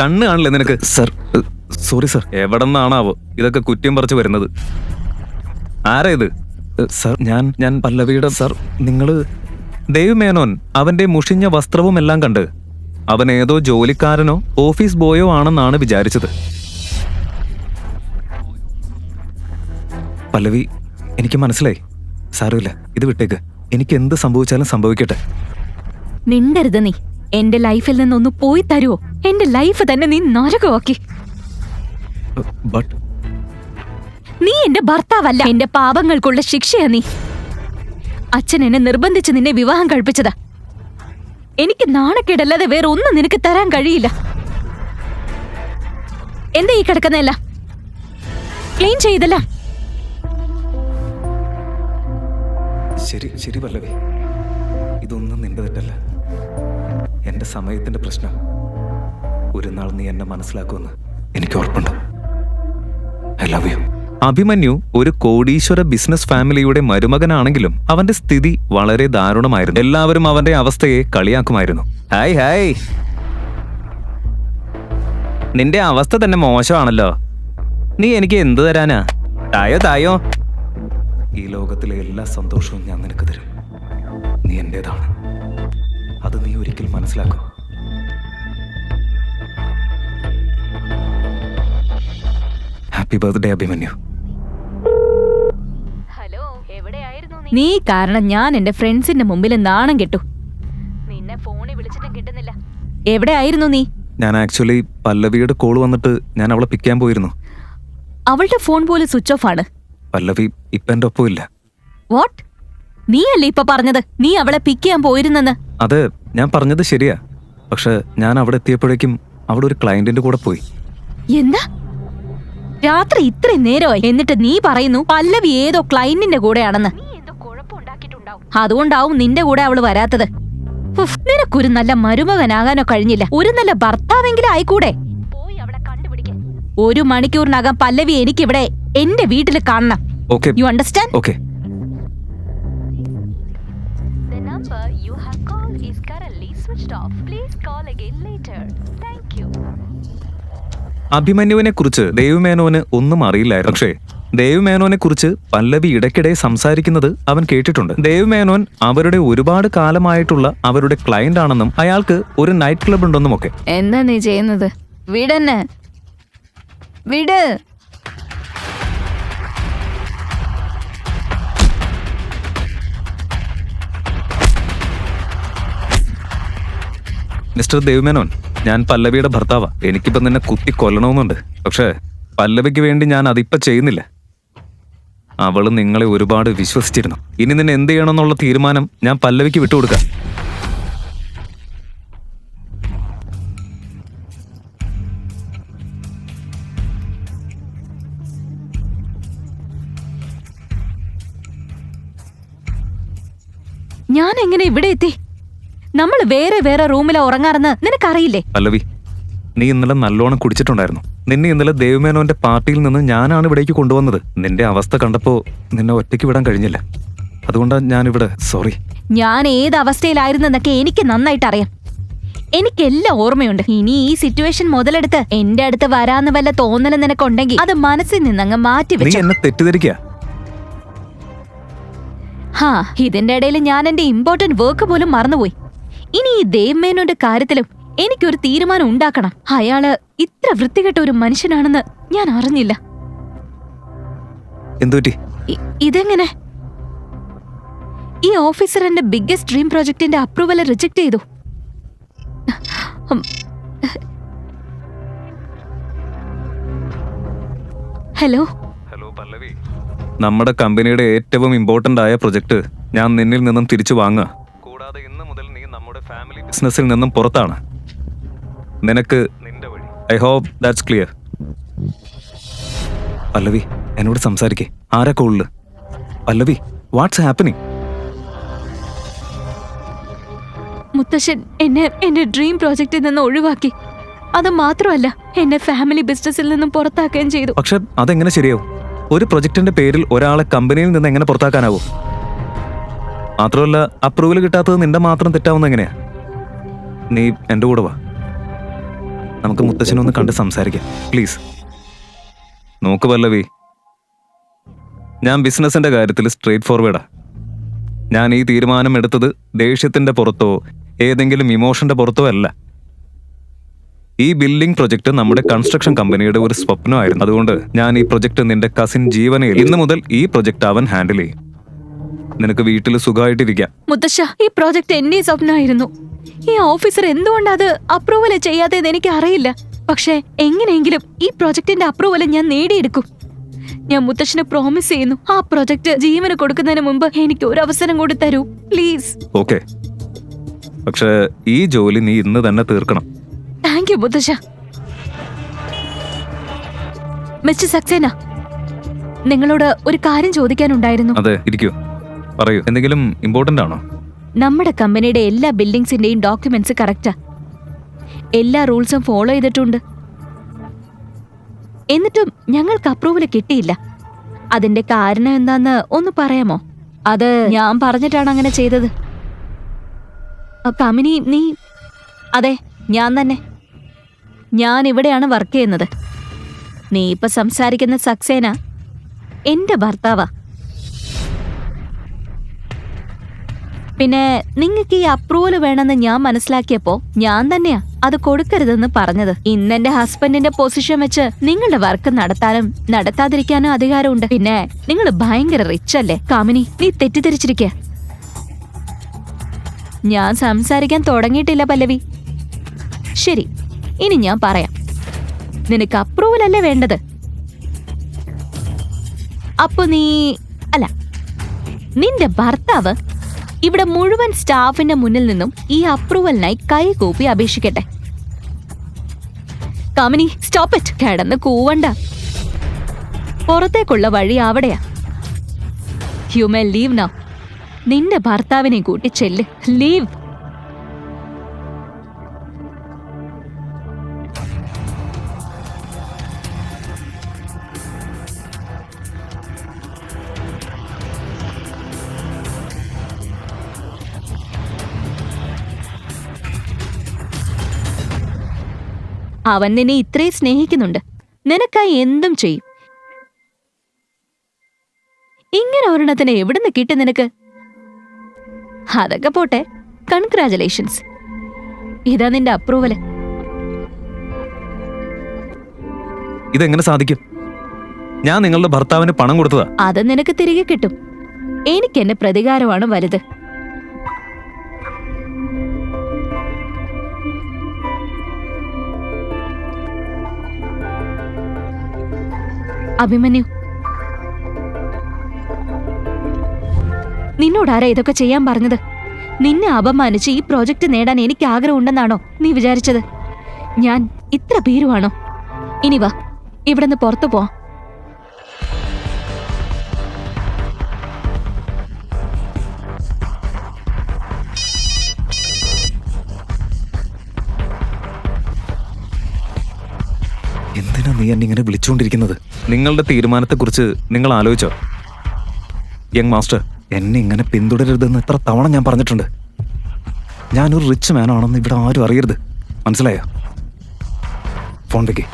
കണ്ണ് കാണില്ലേ നിനക്ക്? Sir, sorry sir. എവിടെ നിന്നാണാവോ ഇതൊക്കെ കുറ്റം പറിച്ചു വരുന്നത്? ആരാ ഇത്? സർ, ഞാൻ പല്ലവിയുടെ. സർ, നിങ്ങള് ദേവ് മേനോൻ അവന്റെ മുഷിഞ്ഞ വസ്ത്രവും എല്ലാം കണ്ട് അവൻ ഏതോ ജോലിക്കാരനോ ഓഫീസ് ബോയോ ആണെന്നാണ് വിചാരിച്ചത്. പല്ലവി, എനിക്ക് മനസ്സിലായി. സാരമില്ല, ഇത് വിട്ടേക്ക്. എനിക്ക് എന്ത് സംഭവിച്ചാലും സംഭവിക്കട്ടെ. മിണ്ടരുത് നീ. എന്റെ ലൈഫിൽ നിന്നൊന്ന് പോയി തരുവോ? എന്റെ ലൈഫ് തന്നെ നീ നരകമാക്കി. നീ എന്റെ ഭർത്താവല്ല, എന്റെ പാപങ്ങൾക്കുള്ള ശിക്ഷയാ നീ. അച്ഛൻ എന്നെ നിർബന്ധിച്ച് നിന്നെ വിവാഹം കഴിപ്പിച്ചതാ. എനിക്ക് നാണക്കേടല്ലാതെ വേറെ ഒന്നും നിനക്ക് തരാൻ കഴിയില്ല. എന്താ ഈ കിടക്കുന്നല്ല? ക്ലീൻ ചെയ്തല്ല. ശരി പല്ലവി, ഇതൊന്നും നിന്റെ തെറ്റല്ല. എന്റെ സമയത്തിന്റെ പ്രശ്നം. ഒരു നാൾ നീ എന്നെ മനസ്സിലാക്കുമെന്ന് എനിക്ക് ഉറപ്പുണ്ട്. I love you. അഭിമന്യു ഒരു കോടീശ്വര ബിസിനസ് ഫാമിലിയുടെ മരുമകനാണെങ്കിലും അവന്റെ സ്ഥിതി വളരെ ദാരുണമായിരുന്നു. എല്ലാവരും അവന്റെ അവസ്ഥയെ കളിയാക്കുമായിരുന്നു. ഹായ്, നിന്റെ അവസ്ഥ തന്നെ മോശമാണല്ലോ. നീ എനിക്ക് എന്ത് തരാനാ? തായോ. ഈ ലോകത്തിലെ എല്ലാ സന്തോഷവും ഞാൻ നിനക്ക് തരും. നീ എന്റേതാണ്. അത് നീ ഒരിക്കൽ മനസ്സിലാക്കും. Happy birthday Abhimanyu. നീ കാരണം ഞാൻ എന്റെ ഫ്രണ്ട്സിന്റെ മുമ്പിൽ നാണം കെട്ടു. നിന്നെ ഫോണിൽ വിളിച്ചിട്ടും കിട്ടുന്നില്ല. എവിടെയായിരുന്നു നീ? ഞാൻ ആക്ച്വലി പല്ലവിയുടെ കോൾ വന്നിട്ട് ഞാൻ അവളെ പിക്ക് ചെയ്യാൻ പോയിരുന്നു. അവളുടെ ഫോൺ പോലും സ്വിച്ച് ഓഫ് ആണ്. പല്ലവി ഇപ്പൊ എന്റെ ഒപ്പം ഇല്ല. വാട്ട്? നീ അല്ലേ ഇപ്പൊ പറഞ്ഞത് നീ അവളെ പിക്ക് ചെയ്യാൻ പോയിരുന്നെന്ന്? അതെ, ഞാൻ പറഞ്ഞത് ശരിയാ. പക്ഷെ ഞാൻ അവിടെ എത്തിയപ്പോഴേക്കും അവിടെ ഒരു ക്ലയന്റിന്റെ കൂടെ പോയി. എന്താ? രാത്രി ഇത്രയും നേരമായി എന്നിട്ട് നീ പറയുന്നു പല്ലവി ഏതോ ക്ലയന്റിന്റെ കൂടെയാണെന്ന്. അതുകൊണ്ടാവും നിന്റെ കൂടെ അവള് വരാത്തത്. നിനക്കൊരു നല്ല മരുമകനാകാനോ കഴിഞ്ഞില്ല. ഒരു നല്ല ഭർത്താവെങ്കിലും ആയിക്കൂടെ? ഒരു മണിക്കൂറിനകം പല്ലവി എനിക്കിവിടെ എന്റെ വീട്ടിൽ കാണണം. You understand? ഓക്കേ. അഭിമന്യുവിനെ കുറിച്ച് ദേവ്മേനോന് ഒന്നും അറിയില്ലായിരുന്നു. പക്ഷേ ദേവ്മേനോനെ കുറിച്ച് പല്ലവി ഇടയ്ക്കിടെ സംസാരിക്കുന്നത് അവൻ കേട്ടിട്ടുണ്ട്. ദേവ്മേനോൻ അവരുടെ ഒരുപാട് കാലമായിട്ടുള്ള അവരുടെ ക്ലയന്റ് ആണെന്നും അയാൾക്ക് ഒരു നൈറ്റ് ക്ലബ് ഉണ്ടെന്നും ഒക്കെ. എന്താ നീ ചെയ്യുന്നത്? വിടന്നെ, വിട്. മിസ്റ്റർ ദേവ്മേനോൻ, ഞാൻ പല്ലവിയുടെ ഭർത്താവാ. എനിക്കിപ്പം നിന്നെ കുത്തി കൊല്ലണമെന്നുണ്ട്. പക്ഷേ പല്ലവിക്ക് വേണ്ടി ഞാൻ അതിപ്പോ ചെയ്യുന്നില്ല. അവള് നിങ്ങളെ ഒരുപാട് വിശ്വസിച്ചിരുന്നു. ഇനി നിന്നെ എന്ത് ചെയ്യണമെന്നുള്ള തീരുമാനം ഞാൻ പല്ലവിക്ക് വിട്ടുകൊടുക്കാം. ഞാൻ എങ്ങനെ ഇവിടെ എത്തി? നമ്മൾ വേറെ റൂമിലാ ഉറങ്ങാറെന്ന് നിനക്കറിയില്ലേ? പല്ലവി, നീ ഇന്നലെ നല്ലോണം കുടിച്ചിട്ടുണ്ടായിരുന്നു. നിന്നെ ഇന്നലെ ദേവ്മേനോന്റെ പാർട്ടിയിൽ നിന്ന് ഞാനാണ് ഇവിടേക്ക് കൊണ്ടുവന്നത്. നിന്റെ അവസ്ഥ കണ്ടപ്പോ നിന്നെ ഒറ്റയ്ക്ക് വിടാൻ കഴിഞ്ഞില്ല. അതുകൊണ്ടാണ് ഞാനിവിടെ. സോറി. ഞാൻ ഏത് അവസ്ഥയിലായിരുന്നെന്നൊക്കെ എനിക്ക് നന്നായിട്ട് അറിയാം. എനിക്കെല്ലാം ഓർമ്മയുണ്ട്. ഇനി ഈ സിറ്റുവേഷൻ മുതലെടുത്ത് എന്റെ അടുത്ത് വരാന്ന് വല്ല തോന്നലും നിനക്കുണ്ടെങ്കിൽ അത് മനസ്സിൽ നിന്നങ്ങ് മാറ്റി നീ എന്നെ തെറ്റിദ്ധരിക്കുക. ഇതിന്റെ ഇടയിൽ ഞാൻ എന്റെ ഇമ്പോർട്ടന്റ് വർക്ക് പോലും മറന്നുപോയി. ഇനി ഈ ദേവ്മേനോന്റെ കാര്യത്തിലും എനിക്കൊരു തീരുമാനം ഉണ്ടാക്കണം. അയാള് ഇത്ര വൃത്തികെട്ട ഒരു മനുഷ്യനാണെന്ന് ഞാൻ അറിഞ്ഞില്ല. എന്തുപറ്റി? ഇതെങ്ങനെ? ഈ ഓഫീസർ എന്റെ ബിഗ്ഗസ്റ്റ് ഡ്രീം പ്രോജക്റ്റിന്റെ അപ്രൂവൽ റിജക്ട് ചെയ്തു. ഹലോ പല്ലവി, നമ്മുടെ കമ്പനിയുടെ ഏറ്റവും ഇമ്പോർട്ടന്റ് ആയ പ്രൊജക്ട് ഞാൻ നിന്നിൽ നിന്നും തിരിച്ചു വാങ്ങുക. കൂടാതെ ഇന്ന് മുതൽ നീ നമ്മുടെ ഫാമിലി ബിസിനസ്സിൽ നിന്നും പുറത്താണ്. നിനക്ക് നിന്റെ വഴി. I hope that's clear. Pallavi, എന്നോട് സംസാരിക്കേ. ആരാ കോളില്? പല്ലവി, വാട്ട്സ് ഹാപ്പനിങ്? മുത്തശ്ശൻ എന്നെ എന്റെ ഡ്രീം പ്രോജക്റ്റിൽ നിന്ന് ഒഴിവാക്കി. അത് മാത്രമല്ല, എന്നെ ഫാമിലി ബിസിനസ്സിൽ നിന്നും പുറത്താക്കുകയും ചെയ്തു. പക്ഷെ അതെങ്ങനെ ശരിയാവും? ഒരു പ്രൊജക്ടിന്റെ പേരിൽ ഒരാളെ കമ്പനിയിൽ നിന്ന് എങ്ങനെ പുറത്താക്കാനാവും? മാത്രമല്ല, അപ്രൂവൽ കിട്ടാത്തത് നിന്റെ മാത്രം തെറ്റാവുന്ന എങ്ങനെയാ? നീ എന്റെ കൂടെ വാ. നമുക്ക് മുത്തച്ഛനൊന്ന് കണ്ട് സംസാരിക്കാം പ്ലീസ്. നോക്ക് പല്ലവി, ഞാൻ ബിസിനസിന്റെ കാര്യത്തിൽ സ്ട്രേറ്റ് ഫോർവേഡാ. ഞാൻ ഈ തീരുമാനം എടുത്തത് ദേഷ്യത്തിന്റെ പുറത്തോ ഏതെങ്കിലും ഇമോഷന്റെ പുറത്തോ അല്ല. ഈ ബിൽഡിംഗ് പ്രൊജക്ട് നമ്മുടെ കൺസ്ട്രക്ഷൻ കമ്പനിയുടെ ഒരു സ്വപ്നമായിരുന്നു. അതുകൊണ്ട് ഞാൻ ഈ പ്രൊജക്ട് നിന്റെ കസിൻ ജീവനയിൽ ഇന്ന് മുതൽ ഈ പ്രൊജക്ട് അവൻ ഹാൻഡിൽ ചെയ്യും. നിനക്ക് വീട്ടിൽ സുഖമായിട്ടിരിക്കാം. മുത്തശ്ശ, ഈ പ്രോജക്റ്റ് എന്റെ സ്വപ്നമായിരുന്നു. ഈ ഓഫീസർ എന്തുകൊണ്ട് അത് അപ്രൂവൽ ചെയ്യാത്തതെന്ന് എനിക്ക് അറിയില്ല. പക്ഷെ എങ്ങനെയെങ്കിലും ഈ പ്രോജക്റ്റിന്റെ അപ്രൂവൽ ഞാൻ നേടിയെടുക്കും. ഞാൻ മുത്തശ്ശന് പ്രോമിസ് ചെയ്യുന്നു, ആ പ്രോജക്റ്റ് ജീവന് കൊടുക്കുന്നതിന് മുമ്പ് എനിക്ക് ഒരു അവസരം കൂടി തരൂ പ്ലീസ്. ഓക്കെ, പക്ഷെ ഈ ജോലി നീ ഇന്ന് തന്നെ തീർക്കണം. താങ്ക് യു മുത്തശ്ശ. മിസ്റ്റർ സക്സേന, നിങ്ങളോട് ഒരു കാര്യം ചോദിക്കാനുണ്ടായിരുന്നു. അതെ, ഇരിക്കൂ, പറയൂ. എന്തെങ്കിലും ഇമ്പോർട്ടന്റ് ആണോ? നമ്മുടെ കമ്പനിയുടെ എല്ലാ ബിൽഡിംഗ്സിന്റെയും ഡോക്യുമെന്റ്സ് കറക്റ്റാ. എല്ലാ റൂൾസും ഫോളോ ചെയ്തിട്ടുണ്ട്. എന്നിട്ടും ഞങ്ങൾക്ക് അപ്രൂവൽ കിട്ടിയില്ല. അതിന്റെ കാരണം എന്താന്ന് ഒന്ന് പറയാമോ? അത് ഞാൻ പറഞ്ഞിട്ടാണ് അങ്ങനെ ചെയ്തത്. കമ്പനി നീ? അതെ, ഞാൻ തന്നെ. ഞാൻ ഇവിടെയാണ് വർക്ക് ചെയ്യുന്നത്. നീ ഇപ്പൊ സംസാരിക്കുന്ന സക്സേന എന്റെ ഭർത്താവാ. പിന്നെ നിങ്ങൾക്ക് ഈ അപ്രൂവൽ വേണമെന്ന് ഞാൻ മനസ്സിലാക്കിയപ്പോ ഞാൻ തന്നെയാ അത് കൊടുക്കരുതെന്ന് പറഞ്ഞത്. ഇന്ന് എന്റെ ഹസ്ബൻഡിന്റെ പൊസിഷൻ വെച്ച് നിങ്ങളുടെ വർക്ക് നടത്താനും നടത്താതിരിക്കാനും അധികാരമുണ്ട്. പിന്നെ നിങ്ങൾ ഭയങ്കര റിച്ച് അല്ലേ കാമിനി? നീ തെറ്റിദ്ധരിച്ചിരിക്ക. ഞാൻ സംസാരിക്കാൻ തുടങ്ങിയിട്ടില്ല പല്ലവി. ശരി, ഇനി ഞാൻ പറയാം. നിനക്ക് അപ്രൂവൽ അല്ലേ വേണ്ടത്? അപ്പൊ അല്ല, നിന്റെ ഭർത്താവ് ഇവിടെ മുഴുവൻ സ്റ്റാഫിന്റെ മുന്നിൽ നിന്നും ഈ അപ്രൂവലിനായി കൈകൂപ്പി അപേക്ഷിക്കട്ടെ. കാമിനി, സ്റ്റോപ്പ് ഇറ്റ്. കിടന്ന് കൂവണ്ട. പുറത്തേക്കുള്ള വഴി അവിടെയാ. You may leave now. നിന്റെ ഭർത്താവിനെ കൂട്ടി ചെല്ല്. ലീവ്. അവൻ നിന്നെ ഇത്രയും സ്നേഹിക്കുന്നുണ്ട്. നിനക്കായി എന്തും ചെയ്യും. ഇങ്ങനെ ഒരെണ്ണത്തിന് എവിടുന്ന് കിട്ടി നിനക്ക്? അതൊക്കെ പോട്ടെ, കൺഗ്രാജുലേഷൻസ്. ഇതാ നിന്റെ അപ്രൂവല്. ഇതെങ്ങനെ സാധിക്കും? ഞാൻ നിങ്ങളുടെ ഭർത്താവിന് പണം കൊടുത്തതാ. അത് നിനക്ക് തിരികെ കിട്ടും. എനിക്ക് എന്റെ പ്രതികാരമാണ് വലുത്. അഭിമന്യു, നിന്നോടാരാ ഇതൊക്കെ ചെയ്യാൻ പറഞ്ഞത്? നിന്നെ അപമാനിച്ച് ഈ പ്രോജക്റ്റ് നേടാൻ എനിക്ക് ആഗ്രഹമുണ്ടെന്നാണോ നീ വിചാരിച്ചത്? ഞാൻ ഇത്ര ഭീരുവാണോ? ഇനി വാ, ഇവിടുന്ന് പുറത്തു പോ. എന്തിനാ നീ എന്നെ ഇങ്ങനെ വിളിച്ചുകൊണ്ടിരിക്കുന്നത്? നിങ്ങളുടെ തീരുമാനത്തെക്കുറിച്ച് നിങ്ങൾ ആലോചിച്ചോ? യങ് മാസ്റ്റർ, എന്നെ ഇങ്ങനെ പിന്തുടരരുതെന്ന് എത്ര തവണ ഞാൻ പറഞ്ഞിട്ടുണ്ട്. ഞാനൊരു റിച്ച് മാൻ ആണെന്ന് ഇവിടെ ആരും അറിയരുത്, മനസ്സിലായോ? ഫോൺ വെക്കേ.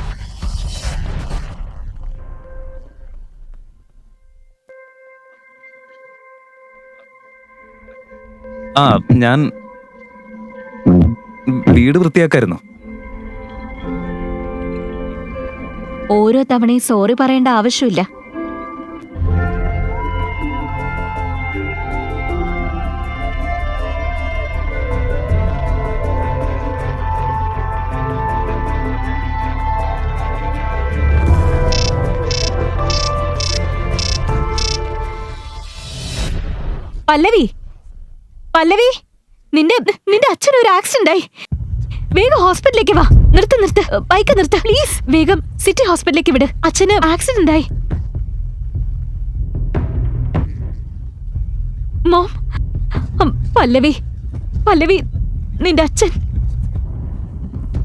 ആ, ഞാൻ വീട് വൃത്തിയാക്കായിരുന്നു. ഓരോ തവണയും സോറി പറയേണ്ട ആവശ്യമില്ല. പല്ലവി, പല്ലവി, നിന്റെ അച്ഛനൊരു ആക്സിഡന്റ് ആയി. വേഗം ഹോസ്പിറ്റലിലേക്ക് വാ. നിർത്ത്, ബൈക്ക് നിർത്ത് പ്ലീസ്. വേഗം സിറ്റി ഹോസ്പിറ്റലിലേക്ക് വിട്. അച്ഛന് ആക്സിഡന്റ് ആയി. മോം, പല്ലവി, നിന്റെ അച്ഛൻ.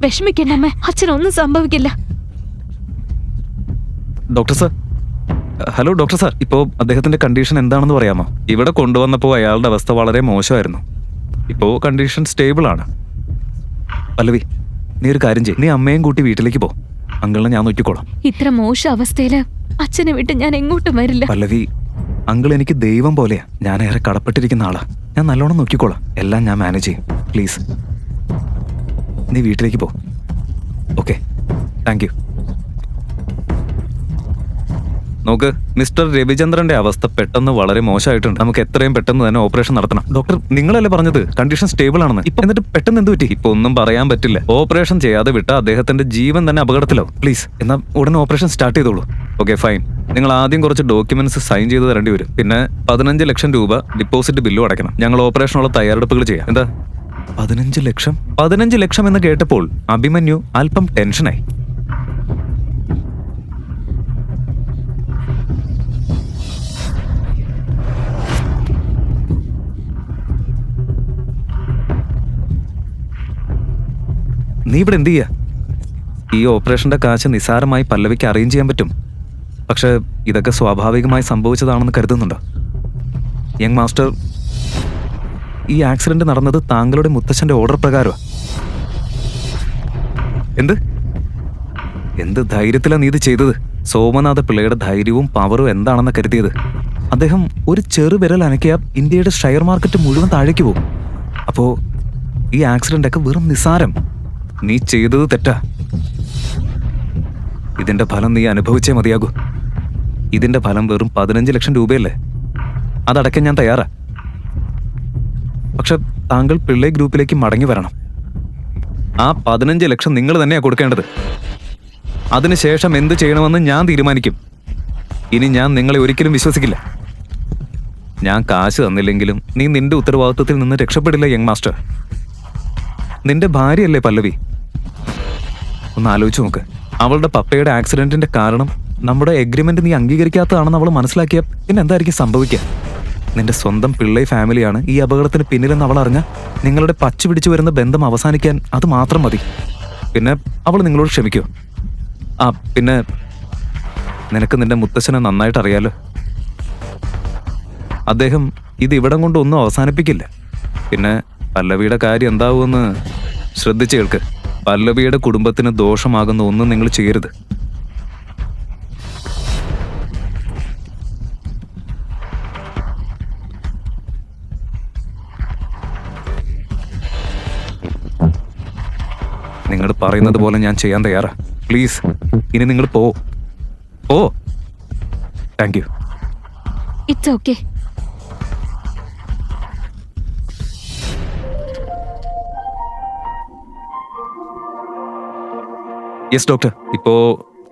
വിഷമിക്കണ്ട അമ്മ, അച്ഛനൊന്നും സംഭവിക്കില്ല. Doctor sir, hello doctor sir, ഇപ്പോൾ അദ്ദേഹത്തിന്റെ കണ്ടീഷൻ എന്താണെന്ന് പറയാമോ? ഇവിടെ കൊണ്ടുവന്നപ്പോൾ അയാളുടെ അവസ്ഥ വളരെ മോശമായിരുന്നു. ഇപ്പോൾ കണ്ടീഷൻ സ്റ്റേബിൾ ആണ്. പല്ലവി, നീ ഒരു കാര്യം ചെയ്യ്, നീ അമ്മയും കൂട്ടി വീട്ടിലേക്ക് പോ. അങ്കിളിനെ ഞാൻ നോക്കിക്കോളാം. ഇത്ര മോശ അവസ്ഥയില് അച്ഛനെ വിട്ട് ഞാൻ എങ്ങോട്ടും വരില്ല. പല്ലവി, അങ്കിൾ എനിക്ക് ദൈവം പോലെയാ. ഞാൻ ഏറെ കടപ്പെട്ടിരിക്കുന്ന ആളാ. ഞാൻ നല്ലോണം നോക്കിക്കോളാം. എല്ലാം ഞാൻ മാനേജ് ചെയ്യും. പ്ലീസ് നീ വീട്ടിലേക്ക് പോ. Okay, thank you. നോക്ക്, മിസ്റ്റർ രവിചന്ദ്രന്റെ അവസ്ഥ പെട്ടെന്ന് വളരെ മോശമായിട്ടുണ്ട്. നമുക്ക് എത്രയും പെട്ടെന്ന് തന്നെ ഓപ്പറേഷൻ നടത്തണം. ഡോക്ടർ, നിങ്ങളല്ലേ പറഞ്ഞത് കണ്ടീഷൻ സ്റ്റേബിൾ ആണെന്ന്? ഇപ്പൊ എന്നിട്ട് പെട്ടെന്ന് എന്ത് പറ്റി? ഇപ്പൊ ഒന്നും പറയാൻ പറ്റില്ല. ഓപ്പറേഷൻ ചെയ്യാതെ വിട്ട അദ്ദേഹത്തിന്റെ ജീവൻ തന്നെ അപകടത്തിലാവും. പ്ലീസ്, എന്നാൽ ഉടനെ ഓപ്പറേഷൻ സ്റ്റാർട്ട് ചെയ്തോളൂ. Okay, fine. നിങ്ങൾ ആദ്യം കുറച്ച് ഡോക്യുമെന്റ്സ് സൈൻ ചെയ്ത് തരേണ്ടി വരും. പിന്നെ 15 ലക്ഷം രൂപ ഡിപ്പോസിറ്റ് ബില്ലും അടയ്ക്കണം. ഞങ്ങൾ ഓപ്പറേഷനുള്ള തയ്യാറെടുപ്പുകൾ ചെയ്യാം. എന്താ? 15 ലക്ഷം? 15 ലക്ഷം എന്ന് കേട്ടപ്പോൾ അഭിമന്യു അല്പം ടെൻഷനായി. നീ ഇവിടെ എന്ത് ചെയ്യാ? ഈ ഓപ്പറേഷന്റെ കാശ് നിസ്സാരമായി പല്ലവിക്ക് അറേഞ്ച് ചെയ്യാൻ പറ്റും. പക്ഷെ ഇതൊക്കെ സ്വാഭാവികമായി സംഭവിച്ചതാണെന്ന് കരുതുന്നുണ്ടോ? യങ് മാസ്റ്റർ, ഈ ആക്സിഡന്റ് നടന്നത് താങ്കളുടെ മുത്തച്ഛന്റെ ഓർഡർ പ്രകാരമാണ്. എന്ത് ധൈര്യത്തിലാണ് നീ ഇത് ചെയ്തത്? സോമനാഥ പിള്ളയുടെ ധൈര്യവും പവറും എന്താണെന്ന് കരുതിയത്? അദ്ദേഹം ഒരു ചെറുവിരൽ അനക്കിയ ഇന്ത്യയുടെ ഷെയർ മാർക്കറ്റ് മുഴുവൻ താഴേക്ക് പോകും. അപ്പോ ഈ ആക്സിഡന്റ് ഒക്കെ വെറും നിസ്സാരം. നീ ചെയ്തത് തെറ്റാ. ഇതിന്റെ ഫലം നീ അനുഭവിച്ചേ മതിയാകൂ. ഇതിന്റെ ഫലം വെറും 15 ലക്ഷം രൂപയല്ലേ? അതടയ്ക്കാൻ ഞാൻ തയ്യാറാ. പക്ഷെ താങ്കൾ പിള്ളേ ഗ്രൂപ്പിലേക്ക് മടങ്ങി വരണം. ആ 15 ലക്ഷം നിങ്ങൾ തന്നെയാ കൊടുക്കേണ്ടത്. അതിനുശേഷം എന്ത് ചെയ്യണമെന്ന് ഞാൻ തീരുമാനിക്കും. ഇനി ഞാൻ നിങ്ങളെ ഒരിക്കലും വിശ്വസിക്കില്ല. ഞാൻ കാശ് തന്നില്ലെങ്കിലും നീ നിന്റെ ഉത്തരവാദിത്വത്തിൽ നിന്ന് രക്ഷപ്പെടില്ല യങ് മാസ്റ്റർ. നിന്റെ ഭാര്യയല്ലേ പല്ലവി? ഒന്ന് ആലോചിച്ച് നോക്ക്. അവളുടെ പപ്പയുടെ ആക്സിഡന്റിന്റെ കാരണം നമ്മുടെ എഗ്രിമെന്റ് നീ അംഗീകരിക്കാത്തതാണെന്ന് അവൾ മനസ്സിലാക്കിയ പിന്നെ എന്തായിരിക്കും സംഭവിക്കുക? നിന്റെ സ്വന്തം പിള്ളേ ഫാമിലിയാണ് ഈ അപകടത്തിന് പിന്നിലെന്ന് അവൾ അറിഞ്ഞ നിങ്ങളുടെ പച്ച പിടിച്ചു വരുന്ന ബന്ധം അവസാനിക്കാൻ അത് മാത്രം മതി. പിന്നെ അവൾ നിങ്ങളോട് ക്ഷമിക്കോ? ആ പിന്നെ നിനക്ക് നിന്റെ മുത്തശ്ശനെ നന്നായിട്ട് അറിയാലോ. അദ്ദേഹം ഇത് ഇവിടം കൊണ്ടൊന്നും അവസാനിപ്പിക്കില്ല. പിന്നെ പല്ലവിയുടെ കാര്യം എന്താവുമെന്ന് ശ്രദ്ധിച്ചു കേൾക്ക്. പല്ലവിയുടെ കുടുംബത്തിന് ദോഷമാകുന്ന ഒന്നും നിങ്ങൾ ചെയ്യരുത്. നിങ്ങൾ പറയുന്നത് പോലെ ഞാൻ ചെയ്യാൻ തയ്യാറാ. പ്ലീസ്, ഇനി നിങ്ങൾ പോ. Thank you. It's okay. Yes doctor, ഇപ്പോ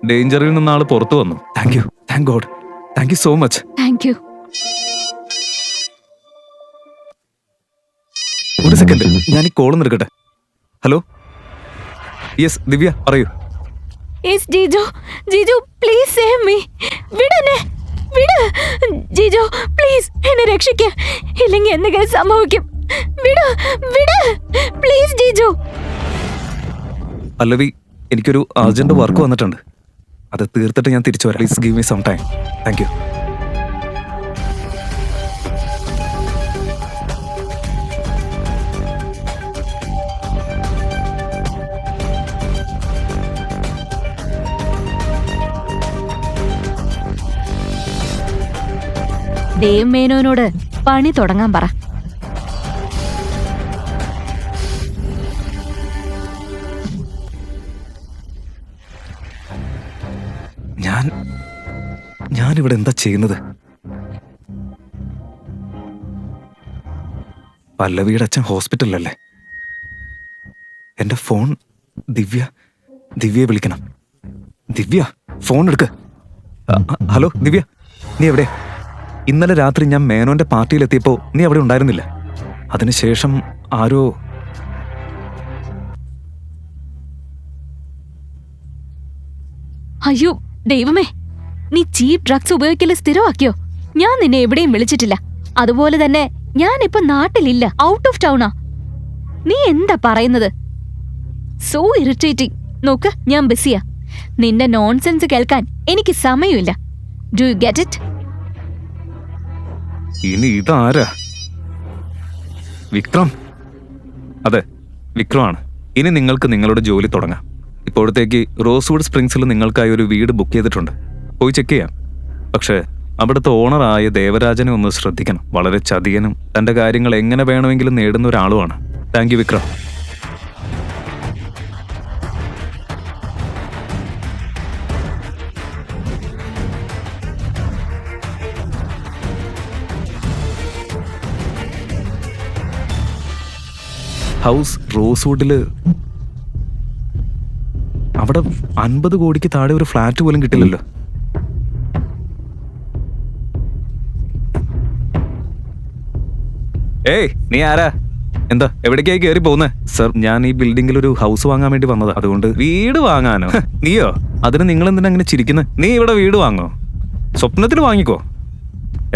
ഡേഞ്ചറിൽ നിന്ന് ആള് പുറത്തു വന്നു. Thank you, thank God, thank you so much. Thank you. ഒരു സെക്കൻഡ്, ഞാൻ ഈ കോൾ എടുക്കട്ടെ. ഹലോ, യെസ് ദിവ്യ, പറയൂ. യെസ് ജീജു, ജീജു പ്ലീസ് സേവ് മീ. വിടനെ, വിട് ജീജു, പ്ലീസ് എന്നെ രക്ഷിക്ക. ഇല്ലെങ്കിൽ എന്തെങ്കിലും സംഭവിക്കും. വിട്, വിട് പ്ലീസ് ജീജു. പല്ലവി, എനിക്കൊരു അർജന്റ് വർക്ക് വന്നിട്ടുണ്ട്. അത് തീർത്തിട്ട് ഞാൻ തിരിച്ചു വരാം. Please give me some time. Thank you. Dev മേനോനോട് പണി തുടങ്ങാൻ പറ. ഞാനിവിടെ എന്താ ചെയ്യുന്നത്? പല്ലവിയുടെ അച്ഛൻ ഹോസ്പിറ്റലിലല്ലേ? എന്റെ ഫോൺ ദിവ്യയെ വിളിക്കണം. ദിവ്യ, ഫോൺ എടുക്ക്. ഹലോ ദിവ്യ, നീ എവിടെ? ഇന്നലെ രാത്രി ഞാൻ മേനോന്റെ പാർട്ടിയിലെത്തിയപ്പോ നീ അവിടെ ഉണ്ടായിരുന്നില്ല. അതിനുശേഷം ആരോ അയ്യോ ദൈവമേ, നീ ചീപ്പ് ഡ്രഗ്സ് ഉപയോഗിക്കല് സ്ഥിരമാക്കിയോ? ഞാൻ നിന്നെ എവിടെയും വിളിച്ചിട്ടില്ല. അതുപോലെ തന്നെ ഞാനിപ്പോ നാട്ടിലില്ല, ഔട്ട് ഓഫ് ടൗണാ. നീ എന്താ പറയുന്നത്? So irritating. നോക്ക്, ഞാൻ ബിസിയാ. നിന്റെ നോൺസെൻസ് കേൾക്കാൻ എനിക്ക് സമയമില്ല. Do you get it? ഇനി ഇതാരാ? വിക്രം? അതെ, വിക്രമാണ്. ഇനി നിങ്ങൾക്ക് നിങ്ങളുടെ ജോലി തുടങ്ങാം. ഇപ്പോഴത്തേക്ക് റോസ്വുഡ് സ്പ്രിങ്സിൽ നിങ്ങൾക്കായി ഒരു വീട് ബുക്ക് ചെയ്തിട്ടുണ്ട്. പോയി ചെക്ക് ചെയ്യാം. പക്ഷേ അവിടുത്തെ ഓണറായ ദേവരാജനെ ഒന്ന് ശ്രദ്ധിക്കണം. വളരെ ചതിയനും തന്റെ കാര്യങ്ങൾ എങ്ങനെ വേണമെങ്കിലും നേടുന്ന ഒരാളുമാണ്. Thank you Vikram. ഹൗസ് റോസ്വുഡില് അവിടെ 50 കോടിക്ക് താഴെ ഒരു ഫ്ലാറ്റ് പോലും കിട്ടില്ലല്ലോ. ഏയ്, നീ ആരാ? എന്താ എവിടേക്കായി കയറി പോകുന്നേ? സർ, ഞാൻ ഈ ബിൽഡിംഗിൽ ഒരു ഹൗസ് വാങ്ങാൻ വേണ്ടി വന്നതാ. അതുകൊണ്ട് വീട് വാങ്ങാനോ? നീയോ? അതിന് നിങ്ങൾ എന്തിനാ അങ്ങനെ ചിരിക്കുന്നത്? നീ ഇവിടെ വീട് വാങ്ങോ? സ്വപ്നത്തിൽ വാങ്ങിക്കോ.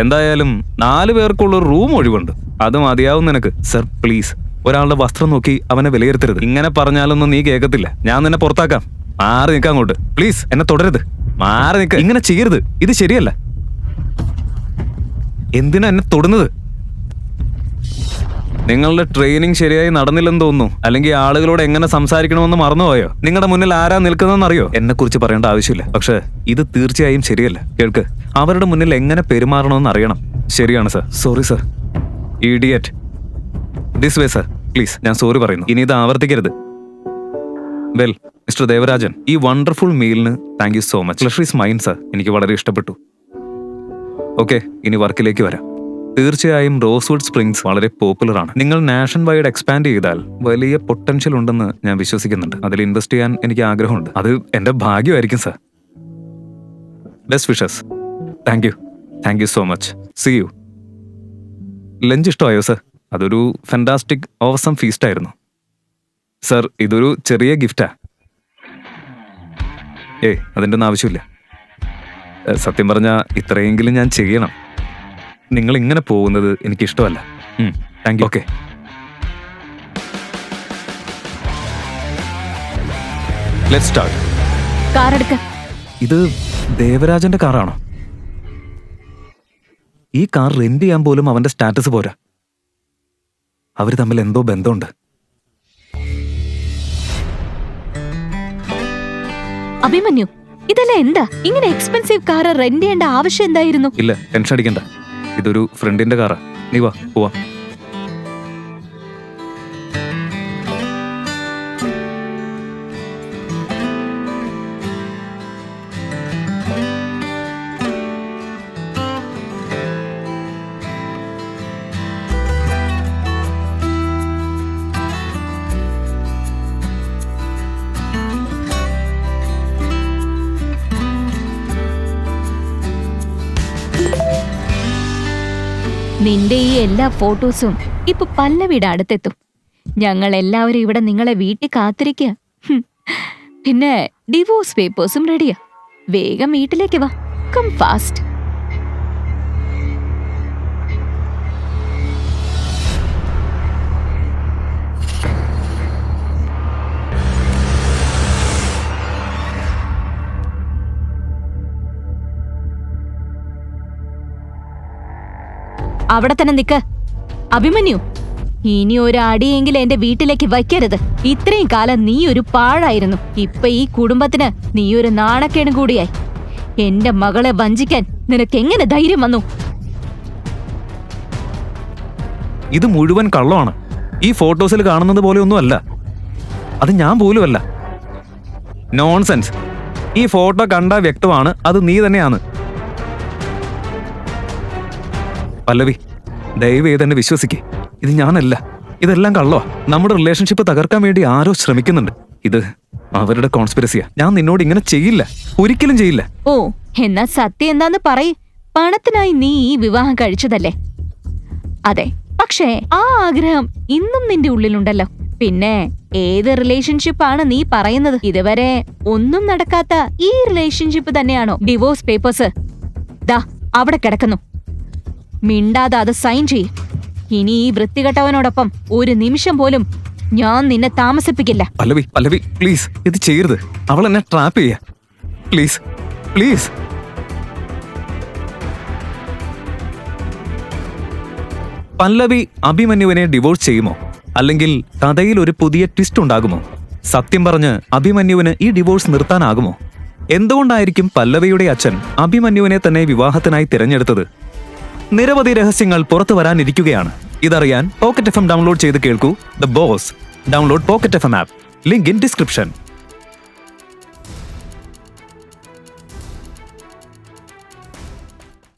എന്തായാലും 4 പേർക്കുള്ള ഒരു റൂം ഒഴിവുണ്ട്. അത് മതിയാവും നിനക്ക്. സർ പ്ലീസ്, ഒരാളുടെ വസ്ത്രം നോക്കി അവനെ വിലയിരുത്തരുത്. ഇങ്ങനെ പറഞ്ഞാലൊന്നും നീ കേൾക്കത്തില്ല. ഞാൻ നിന്നെ പുറത്താക്കാം. മാറി നിൽക്കാം അങ്ങോട്ട്. പ്ലീസ്, എന്നെ തുടരുത്. മാറി നിൽക്ക. ഇങ്ങനെ ചെയ്യരുത്. ഇത് ശരിയല്ല. എന്തിനാ എന്നെ തൊടുന്നത്? നിങ്ങളുടെ ട്രെയിനിങ് ശരിയായി നടന്നില്ലെന്ന് തോന്നുന്നു. അല്ലെങ്കിൽ ആളുകളോട് എങ്ങനെ സംസാരിക്കണമെന്ന് മറന്നുപോയോ? നിങ്ങളുടെ മുന്നിൽ ആരാ നിൽക്കുന്നതെന്ന് അറിയോ? എന്നെ കുറിച്ച് പറയേണ്ട ആവശ്യമില്ല. പക്ഷെ ഇത് തീർച്ചയായും ശരിയല്ല. കേൾക്ക്, അവരുടെ മുന്നിൽ എങ്ങനെ പെരുമാറണമെന്ന് അറിയണം. ശരിയാണ് sir. Sorry sir. Idiot. This way sir, please. ഞാൻ സോറി പറയുന്നു. ഇനി ഇത് ആവർത്തിക്കരുത്. വെൽ, മിസ്റ്റർ ദേവരാജൻ, ഈ വണ്ടർഫുൾ മീലിന് thank you so much. Pleasure is mine sir. എനിക്ക് വളരെ ഇഷ്ടപ്പെട്ടു. ഓക്കെ, ഇനി വർക്കിലേക്ക് വരാം. തീർച്ചയായും റോസ്വുഡ് സ്പ്രിങ്സ് വളരെ പോപ്പുലർ ആണ്. നിങ്ങൾ നാഷൻ വൈഡ് എക്സ്പാൻഡ് ചെയ്താൽ വലിയ പൊട്ടൻഷ്യൽ ഉണ്ടെന്ന് ഞാൻ വിശ്വസിക്കുന്നുണ്ട്. അതിൽ ഇൻവെസ്റ്റ് ചെയ്യാൻ എനിക്ക് ആഗ്രഹമുണ്ട്. അത് എന്റെ ഭാഗ്യമായിരിക്കും sir. Best wishes. Thank you so much. See you. Lunch ഇഷ്ടമായോ സർ? അതൊരു ഫാന്റാസ്റ്റിക് ഓസം ഫീസ്റ്റ് ആയിരുന്നു സർ. ഇതൊരു ചെറിയ ഗിഫ്റ്റാ. അതിൻ്റെ ഒന്നും ആവശ്യമില്ല. സത്യം പറഞ്ഞാൽ ഇത്രയെങ്കിലും ഞാൻ ചെയ്യണം. നിങ്ങൾ ഇങ്ങനെ പോകുന്നത് എനിക്കിഷ്ടമല്ല. Thank you. Okay. Let's start. Car എടുക്ക. ഇത് ദേവരാജന്റെ കാറാണോ? ഈ കാർ റെന്റ് ചെയ്യാൻ പോലും അവന്റെ സ്റ്റാറ്റസ് പോരാ. അവര് തമ്മിൽ എന്തോ ബന്ധമുണ്ട്. അഭിമന്യു, ഇതെല്ലാം എന്താ? ഇങ്ങനെ എക്സ്പെൻസീവ് കാർ റെന്റ് ചെയ്യേണ്ട ആവശ്യം എന്തായിരുന്നു? ഇല്ല, ടെൻഷൻ അടിക്കണ്ട. ഇതൊരു ഫ്രണ്ടിന്റെ കാറാ. നീ വാ, പോവാം. നിന്റെ ഈ എല്ലാ ഫോട്ടോസും ഇപ്പൊ പല്ലവിയുടെ അടുത്തെത്തും. ഞങ്ങൾ എല്ലാവരും ഇവിടെ നിങ്ങളെ വീട്ടിൽ കാത്തിരിക്കുക. പിന്നെ ഡിവോഴ്സ് പേപ്പേഴ്സും റെഡിയാ. വേഗം വീട്ടിലേക്ക് വാ. Come fast. അവിടെ തന്നെ നിക്ക്. അഭിമന്യു, ഇനി ഒരു അടിയെങ്കിലും എന്റെ വീട്ടിലേക്ക് വയ്ക്കരുത്. ഇത്രയും കാലം നീ ഒരു പാഴായിരുന്നു. ഇപ്പൊ ഈ കുടുംബത്തിന് നീ ഒരു നാണക്കേടും കൂടിയായി. എന്റെ മകളെ വഞ്ചിക്കാൻ നിനക്ക് എങ്ങനെ ധൈര്യം വന്നു? ഇത് മുഴുവൻ കള്ളമാണ്. ഈ ഫോട്ടോസിൽ കാണുന്നത് പോലെ ഒന്നുമല്ല. അത് ഞാൻ പോലുമല്ല. നോൺസെൻസ്. ഈ ഫോട്ടോ കണ്ട വ്യക്തമാണ് അത് നീ തന്നെയാണ്. പല്ലവി, ദയവ് ചെയ്ത് എന്നെ വിശ്വസിക്കേ. ഇത് ഞാനല്ല. ഇതെല്ലാം കള്ളോ. നമ്മുടെ റിലേഷൻഷിപ്പ് തകർക്കാൻ വേണ്ടി ആരോ ശ്രമിക്കുന്നുണ്ട്. ഇത് അവരുടെ കോൺസ്പിറസിയാ. ഞാൻ നിന്നോട് ഇങ്ങനെ ചെയ്യില്ല, ഒരിക്കലും ചെയ്യില്ല. ഓ, എന്നാ സത്യം എന്താന്ന് പറയ്. പണത്തിനായി നീ ഈ വിവാഹം കഴിച്ചതല്ലേ? അതെ, പക്ഷേ ആ ആഗ്രഹം ഇന്നും നിന്റെ ഉള്ളിലുണ്ടല്ലോ. പിന്നെ ഏത് റിലേഷൻഷിപ്പാണ് നീ പറയുന്നത്? ഇതുവരെ ഒന്നും നടക്കാത്ത ഈ റിലേഷൻഷിപ്പ് തന്നെയാണോ ഡിവോഴ്സ് പേപ്പേഴ്സ്? ദാ അവിടെ കിടക്കുന്നു. മിണ്ടാതെ അത് സൈൻ ചെയ്യ്. ഇനി ഈ വൃത്തികെട്ടവനോടൊപ്പം ഒരു നിമിഷം പോലും ഞാൻ നിന്നെ താമസിപ്പിക്കില്ല. പല്ലവി പ്ലീസ്, ഇത് ചെയ്യരുത്. അവൾ എന്നെ ട്രാപ്പ് ചെയ്യാ. Please please. പല്ലവി അഭിമന്യുവിനെ ഡിവോഴ്സ് ചെയ്യുമോ? അല്ലെങ്കിൽ കഥയിൽ ഒരു പുതിയ ട്വിസ്റ്റ് ഉണ്ടാകുമോ? സത്യം പറഞ്ഞ് അഭിമന്യുവിന് ഈ ഡിവോഴ്സ് നിർത്താനാകുമോ? എന്തുകൊണ്ടായിരിക്കും പല്ലവിയുടെ അച്ഛൻ അഭിമന്യുവിനെ തന്നെ വിവാഹത്തിനായി തിരഞ്ഞെടുത്തത്? നിരവധി രഹസ്യങ്ങൾ പുറത്തു വരാനിരിക്കുകയാണ്. ഇതറിയാൻ പോക്കറ്റ് FM ഡൗൺലോഡ് ചെയ്ത് കേൾക്കൂ the boss. Download pocket FM app. Link in description.